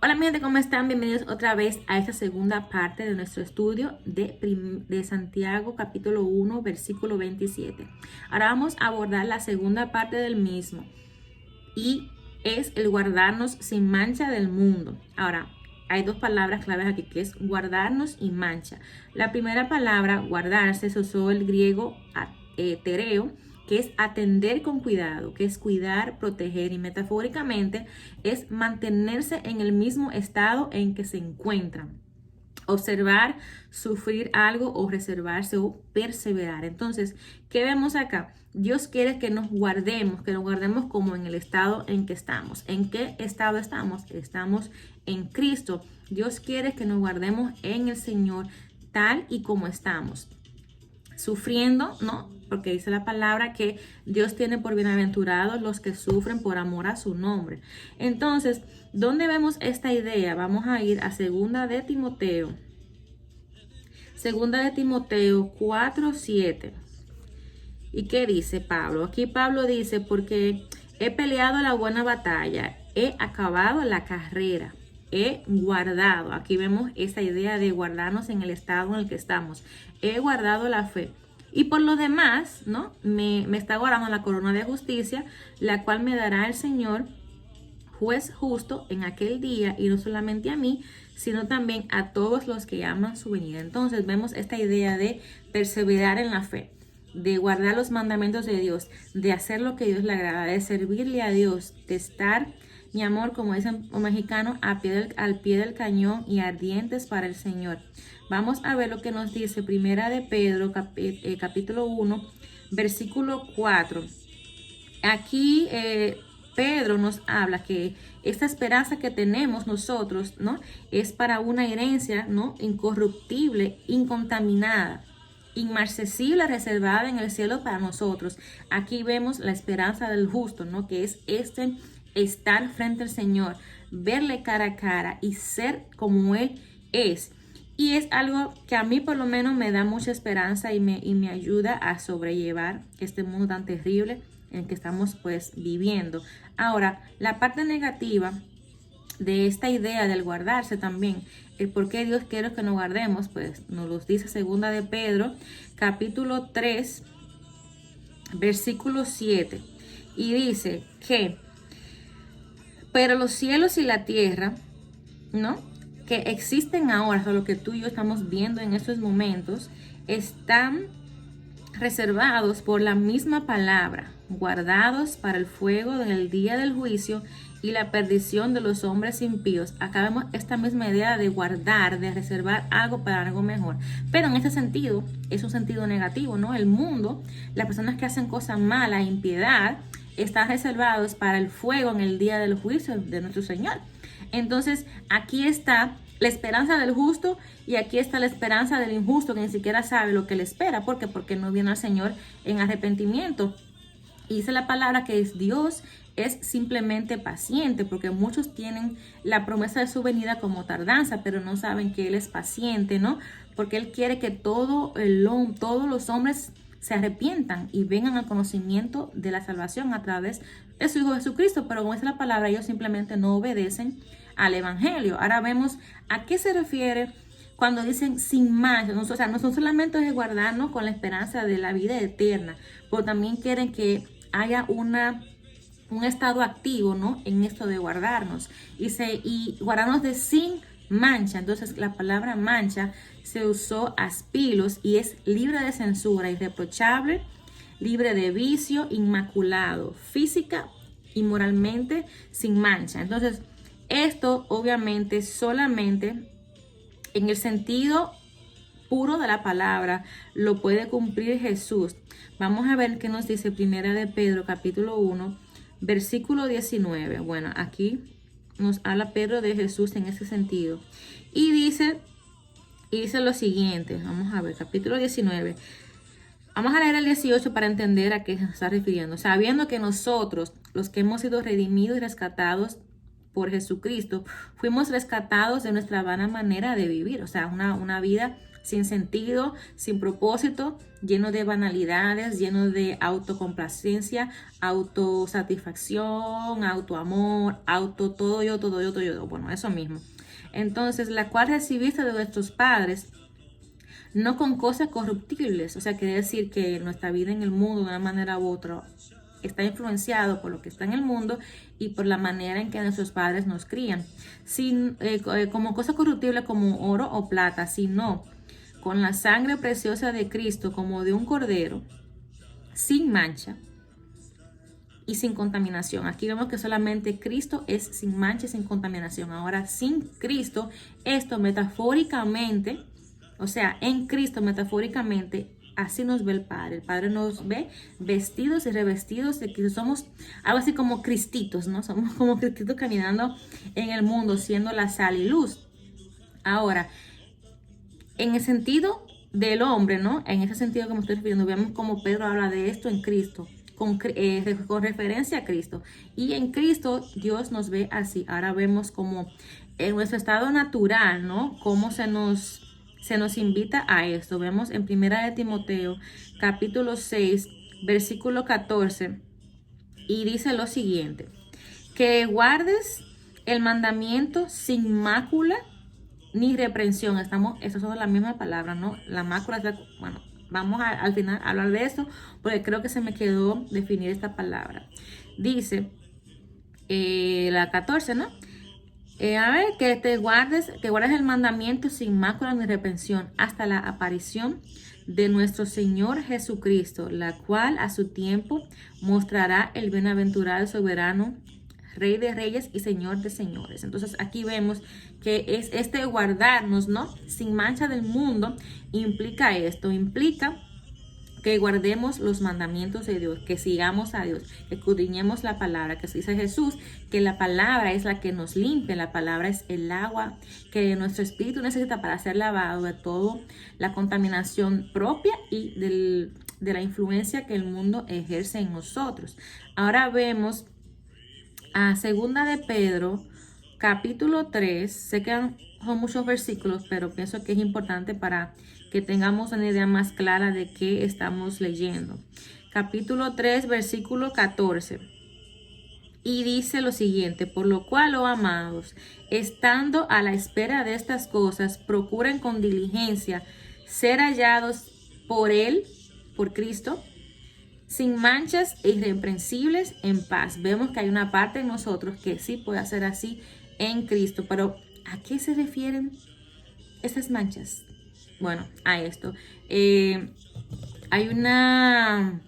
Hola mi gente, ¿cómo están? Bienvenidos otra vez a esta segunda parte de nuestro estudio de Santiago capítulo 1 versículo 27. Ahora vamos a abordar la segunda parte del mismo y es el guardarnos sin mancha del mundo. Ahora, hay dos palabras claves aquí que es guardarnos y mancha. La primera palabra, guardarse, se usó el griego tereo, que es atender con cuidado, que es cuidar, proteger y metafóricamente es mantenerse en el mismo estado en que se encuentran. Observar, sufrir algo o reservarse o perseverar. Entonces, ¿qué vemos acá? Dios quiere que nos guardemos como en el estado en que estamos. ¿En qué estado estamos? Estamos en Cristo. Dios quiere que nos guardemos en el Señor tal y como estamos. Sufriendo, ¿no? Porque dice la palabra que Dios tiene por bienaventurados los que sufren por amor a su nombre. Entonces, ¿dónde vemos esta idea? Vamos a ir a Segunda de Timoteo 4:7. ¿Y qué dice Pablo? Aquí Pablo dice, porque he peleado la buena batalla, he acabado la carrera, he guardado. Aquí vemos esa idea de guardarnos en el estado en el que estamos. He guardado la fe. Y por lo demás, ¿no? Me está guardando la corona de justicia, la cual me dará el Señor, juez justo, en aquel día, y no solamente a mí, sino también a todos los que aman su venida. Entonces vemos esta idea de perseverar en la fe, de guardar los mandamientos de Dios, de hacer lo que Dios le agrada, de servirle a Dios, de estar, mi amor, como dicen los mexicanos, al pie del cañón y ardientes para el Señor. Vamos a ver lo que nos dice Primera de Pedro, capítulo 1, versículo 4. Aquí Pedro nos habla que esta esperanza que tenemos nosotros, ¿no? Es para una herencia, ¿no? Incorruptible, incontaminada, inmarcesible, reservada en el cielo para nosotros. Aquí vemos la esperanza del justo, ¿no? Que es estar frente al Señor, verle cara a cara y ser como Él es. Y es algo que a mí por lo menos me da mucha esperanza y me ayuda a sobrellevar este mundo tan terrible en que estamos pues viviendo. Ahora, la parte negativa de esta idea del guardarse también, el por qué Dios quiere que nos guardemos, pues nos lo dice Segunda de Pedro, capítulo 3, versículo 7. Y dice que, pero los cielos y la tierra, ¿no? Que existen ahora, o sea, lo que tú y yo estamos viendo en estos momentos, están reservados por la misma palabra, guardados para el fuego en el día del juicio y la perdición de los hombres impíos. Acá vemos esta misma idea de guardar, de reservar algo para algo mejor. Pero en este sentido, es un sentido negativo, ¿no? El mundo, las personas que hacen cosas malas, impiedad, están reservados para el fuego en el día del juicio de nuestro Señor. Entonces, aquí está la esperanza del justo y aquí está la esperanza del injusto que ni siquiera sabe lo que le espera. ¿Por qué? Porque no viene al Señor en arrepentimiento. Y dice la palabra que Dios es simplemente paciente, porque muchos tienen la promesa de su venida como tardanza, pero no saben que Él es paciente, ¿no? Porque Él quiere que todos los hombres se arrepientan y vengan al conocimiento de la salvación a través de su Hijo Jesucristo, pero como dice la palabra, ellos simplemente no obedecen al Evangelio. Ahora vemos a qué se refiere cuando dicen sin mancha. O sea, no solamente es guardarnos con la esperanza de la vida eterna, pero también quieren que haya un estado activo, ¿no? En esto de guardarnos y guardarnos de sin mancha. Entonces la palabra mancha se usó aspilos y es libre de censura, irreprochable, libre de vicio, inmaculado, física y moralmente sin mancha. Entonces esto obviamente solamente en el sentido puro de la palabra lo puede cumplir Jesús. Vamos a ver qué nos dice Primera de Pedro capítulo 1 versículo 19. Bueno, aquí nos habla Pedro de Jesús en ese sentido. Y dice lo siguiente. Vamos a ver, capítulo 19. Vamos a leer el 18 para entender a qué se está refiriendo. Sabiendo que nosotros, los que hemos sido redimidos y rescatados por Jesucristo, fuimos rescatados de nuestra vana manera de vivir. O sea, una vida sin sentido, sin propósito, lleno de banalidades, lleno de autocomplacencia, autosatisfacción, autoamor, todo yo, todo yo, todo yo. Bueno, eso mismo. Entonces, la cual recibiste de vuestros padres, no con cosas corruptibles. O sea, quiere decir que nuestra vida en el mundo, de una manera u otra, está influenciado por lo que está en el mundo y por la manera en que nuestros padres nos crían. Como cosa corruptible como oro o plata, sino con la sangre preciosa de Cristo, como de un cordero, sin mancha y sin contaminación. Aquí vemos que solamente Cristo es sin mancha y sin contaminación. Ahora, sin Cristo, esto metafóricamente, o sea, en Cristo metafóricamente, así nos ve el Padre. El Padre nos ve vestidos y revestidos de que somos algo así como cristitos, ¿no? Somos como cristitos caminando en el mundo, siendo la sal y luz. Ahora, en el sentido del hombre, ¿no? En ese sentido que me estoy refiriendo, vemos como Pedro habla de esto en Cristo, con referencia a Cristo. Y en Cristo Dios nos ve así. Ahora vemos como en nuestro estado natural, ¿no? Cómo se nos invita a esto. Vemos en 1 de Timoteo, capítulo 6, versículo 14, y dice lo siguiente: que guardes el mandamiento sin mácula ni reprensión. Esas son las mismas palabras, ¿no? La mácula, bueno, vamos al final a hablar de eso, porque creo que se me quedó definir esta palabra. Dice, la 14, ¿no? A ver, que guardes el mandamiento sin mácula ni reprensión hasta la aparición de nuestro Señor Jesucristo, la cual a su tiempo mostrará el bienaventurado soberano, Rey de reyes y Señor de señores. Entonces aquí vemos que es este guardarnos, ¿no? Sin mancha del mundo, implica esto, implica que guardemos los mandamientos de Dios, que sigamos a Dios, que escudriñemos la palabra, que dice Jesús, que la palabra es la que nos limpia, la palabra es el agua que nuestro espíritu necesita para ser lavado de toda la contaminación propia y de la influencia que el mundo ejerce en nosotros. Ahora vemos a Segunda de Pedro, capítulo 3, sé que son muchos versículos, pero pienso que es importante para que tengamos una idea más clara de qué estamos leyendo. Capítulo 3, versículo 14. Y dice lo siguiente: por lo cual, oh amados, estando a la espera de estas cosas, procuren con diligencia ser hallados por Él, por Cristo, sin manchas e irreprensibles en paz. Vemos que hay una parte de nosotros que sí puede ser así en Cristo, pero ¿a qué se refieren esas manchas? Bueno, a esto. Hay una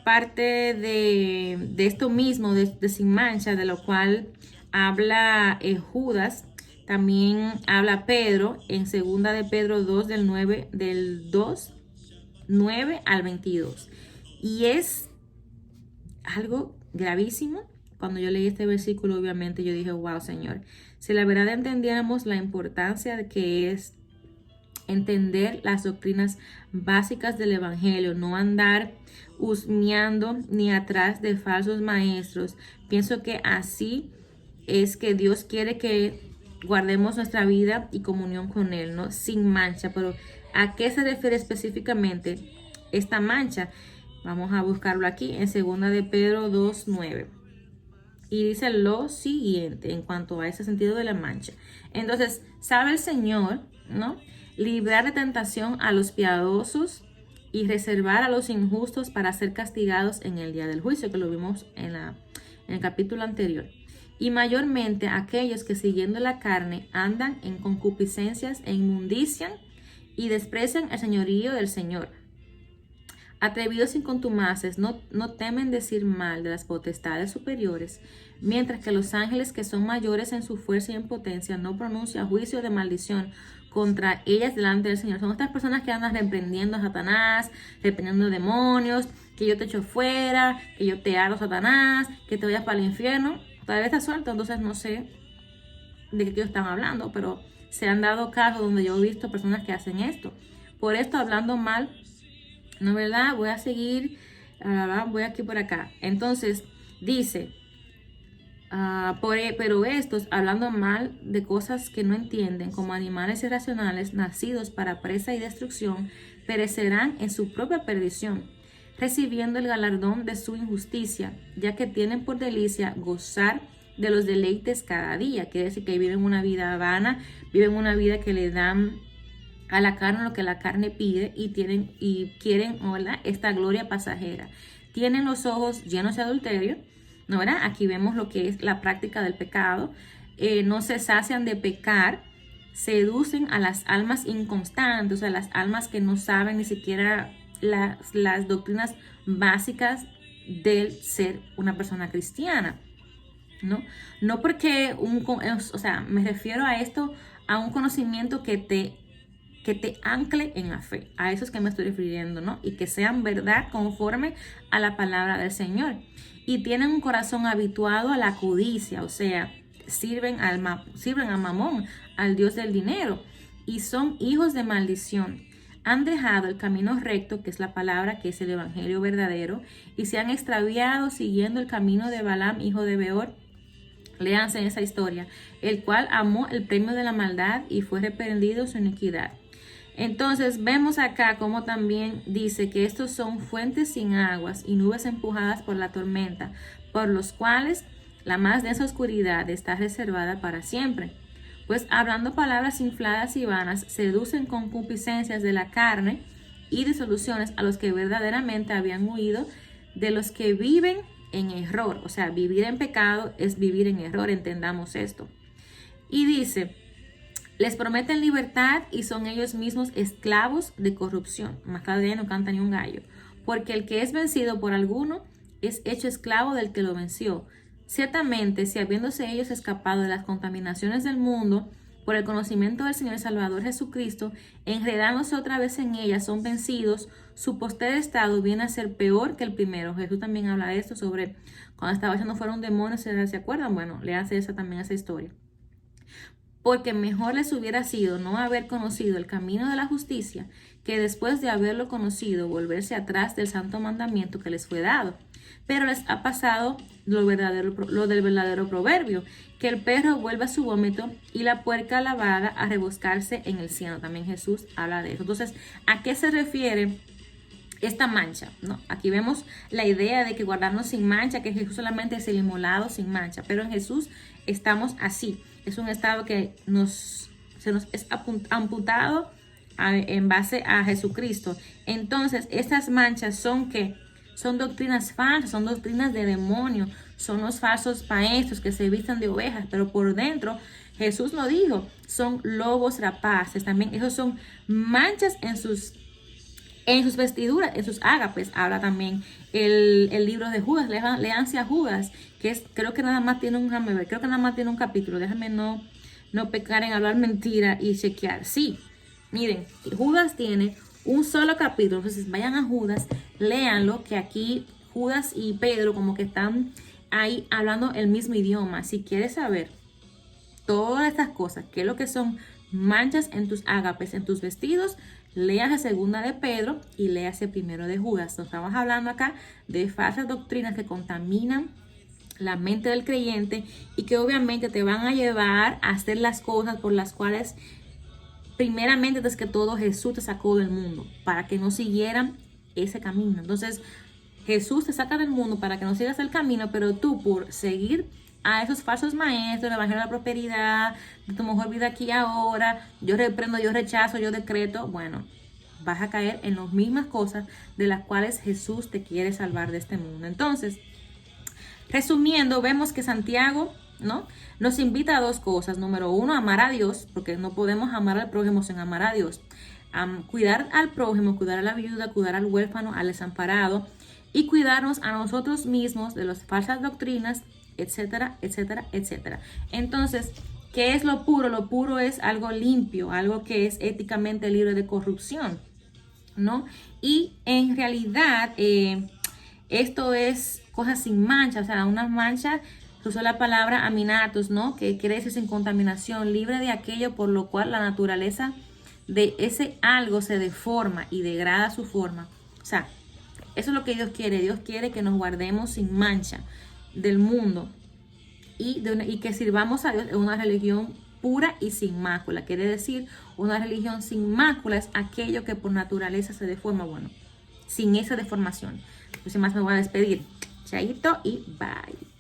parte de esto mismo, de sin mancha, de lo cual habla Judas. También habla Pedro en segunda de Pedro 2, del 9 al 22. Y es algo gravísimo. Cuando yo leí este versículo, obviamente yo dije, wow, Señor, si la verdad entendiéramos la importancia de que es entender las doctrinas básicas del Evangelio, no andar husmeando ni atrás de falsos maestros. Pienso que así es que Dios quiere que guardemos nuestra vida y comunión con Él, ¿no? Sin mancha. Pero ¿a qué se refiere específicamente esta mancha? Vamos a buscarlo aquí en 2 de Pedro 2:9. Y dice lo siguiente en cuanto a ese sentido de la mancha. Entonces, sabe el Señor, ¿no?, librar de tentación a los piadosos y reservar a los injustos para ser castigados en el día del juicio, que lo vimos en el capítulo anterior. Y mayormente aquellos que siguiendo la carne andan en concupiscencias e inmundician y desprecian el señorío del Señor. Atrevidos sin contumaces, no temen decir mal de las potestades superiores, mientras que los ángeles que son mayores en su fuerza y en potencia no pronuncian juicio de maldición contra ellas delante del Señor. Son estas personas que andan reprendiendo a Satanás, reprendiendo demonios, que yo te echo fuera, que yo te hago, Satanás, que te vayas para el infierno. Todavía está suelto, entonces no sé de qué están hablando, pero se han dado casos donde yo he visto personas que hacen esto. Por esto, hablando mal, ¿no, verdad? Voy a seguir, voy aquí por acá. Entonces, dice, Pero estos, hablando mal de cosas que no entienden, como animales irracionales, nacidos para presa y destrucción, perecerán en su propia perdición, recibiendo el galardón de su injusticia, ya que tienen por delicia gozar de los deleites cada día. Quiere decir que viven una vida vana, viven una vida que le dan a la carne lo que la carne pide y quieren, ¿verdad?, esta gloria pasajera. Tienen los ojos llenos de adulterio, ¿no, verdad? Aquí vemos lo que es la práctica del pecado. No se sacian de pecar, seducen a las almas inconstantes, o sea, las almas que no saben ni siquiera las doctrinas básicas del ser una persona cristiana, ¿no? No porque o sea, me refiero a esto, a un conocimiento que te ancle en la fe. A eso es que me estoy refiriendo, ¿no? Y que sean verdad conforme a la palabra del Señor. Y tienen un corazón habituado a la codicia, o sea, sirven a Mamón, al Dios del dinero, y son hijos de maldición. Han dejado el camino recto, que es la palabra, que es el evangelio verdadero, y se han extraviado siguiendo el camino de Balaam, hijo de Beor. Léanse esa historia, el cual amó el premio de la maldad y fue reprendido su iniquidad. Entonces vemos acá como también dice que estos son fuentes sin aguas y nubes empujadas por la tormenta, por los cuales la más densa oscuridad está reservada para siempre. Pues hablando palabras infladas y vanas, seducen concupiscencias de la carne y disoluciones a los que verdaderamente habían huido, de los que viven en error. O sea, vivir en pecado es vivir en error, entendamos esto. Y dice: les prometen libertad y son ellos mismos esclavos de corrupción. Más tarde no canta ni un gallo. Porque el que es vencido por alguno es hecho esclavo del que lo venció. Ciertamente, si habiéndose ellos escapado de las contaminaciones del mundo por el conocimiento del Señor y Salvador Jesucristo, enredándose otra vez en ellas, son vencidos, su postrer estado viene a ser peor que el primero. Jesús también habla de esto sobre cuando estaba echando fuera un demonio, ¿se acuerdan? Bueno, le hace también esa historia. Porque mejor les hubiera sido no haber conocido el camino de la justicia, que después de haberlo conocido volverse atrás del santo mandamiento que les fue dado. Pero les ha pasado lo del verdadero proverbio, que el perro vuelve a su vómito y la puerca lavada a reboscarse en el cieno. También Jesús habla de eso. Entonces, ¿a qué se refiere esta mancha? ¿No? Aquí vemos la idea de que guardarnos sin mancha, que Jesús solamente es el inmolado sin mancha, pero en Jesús estamos así. Es un estado que se nos es amputado en base a Jesucristo. Entonces, estas manchas son doctrinas falsas, son doctrinas de demonios, son los falsos maestros que se visten de ovejas, pero por dentro, Jesús lo dijo, son lobos rapaces. También esos son manchas en sus vestiduras, en sus ágapes. Habla también el libro de Judas. Léanse a Judas, creo que nada más tiene un capítulo. Déjame no pecar en hablar mentira y chequear. Sí, miren, Judas tiene un solo capítulo. Entonces vayan a Judas, léanlo, que aquí Judas y Pedro como que están ahí hablando el mismo idioma. Si quieres saber todas estas cosas, qué es lo que son manchas en tus ágapes, en tus vestidos, léase segunda de Pedro y léase primero de Judas. Estamos hablando acá de falsas doctrinas que contaminan la mente del creyente y que obviamente te van a llevar a hacer las cosas por las cuales primeramente antes que todo Jesús te sacó del mundo, para que no siguieran ese camino. Entonces Jesús te saca del mundo para que no sigas el camino, pero tú por seguir a esos falsos maestros, el evangelio de la prosperidad, de tu mejor vida aquí y ahora, yo reprendo, yo rechazo, yo decreto, bueno, vas a caer en las mismas cosas de las cuales Jesús te quiere salvar de este mundo. Entonces, resumiendo, vemos que Santiago, ¿no?, nos invita a dos cosas. Número uno, amar a Dios, porque no podemos amar al prójimo sin amar a Dios. Cuidar al prójimo, cuidar a la viuda, cuidar al huérfano, al desamparado, y cuidarnos a nosotros mismos de las falsas doctrinas, etcétera, etcétera, etcétera. Entonces, ¿qué es lo puro? Lo puro es algo limpio, algo que es éticamente libre de corrupción, ¿no? Y en realidad, esto es cosas sin mancha, o sea, una mancha, se usa la palabra aminatos, ¿no?, que quiere decir sin contaminación, libre de aquello por lo cual la naturaleza de ese algo se deforma y degrada su forma. O sea, eso es lo que Dios quiere. Dios quiere que nos guardemos sin mancha del mundo. y que sirvamos a Dios en una religión pura y sin mácula. Quiere decir, una religión sin mácula es aquello que por naturaleza se deforma, bueno, sin esa deformación. Pues sin más me voy a despedir. Chaito y bye.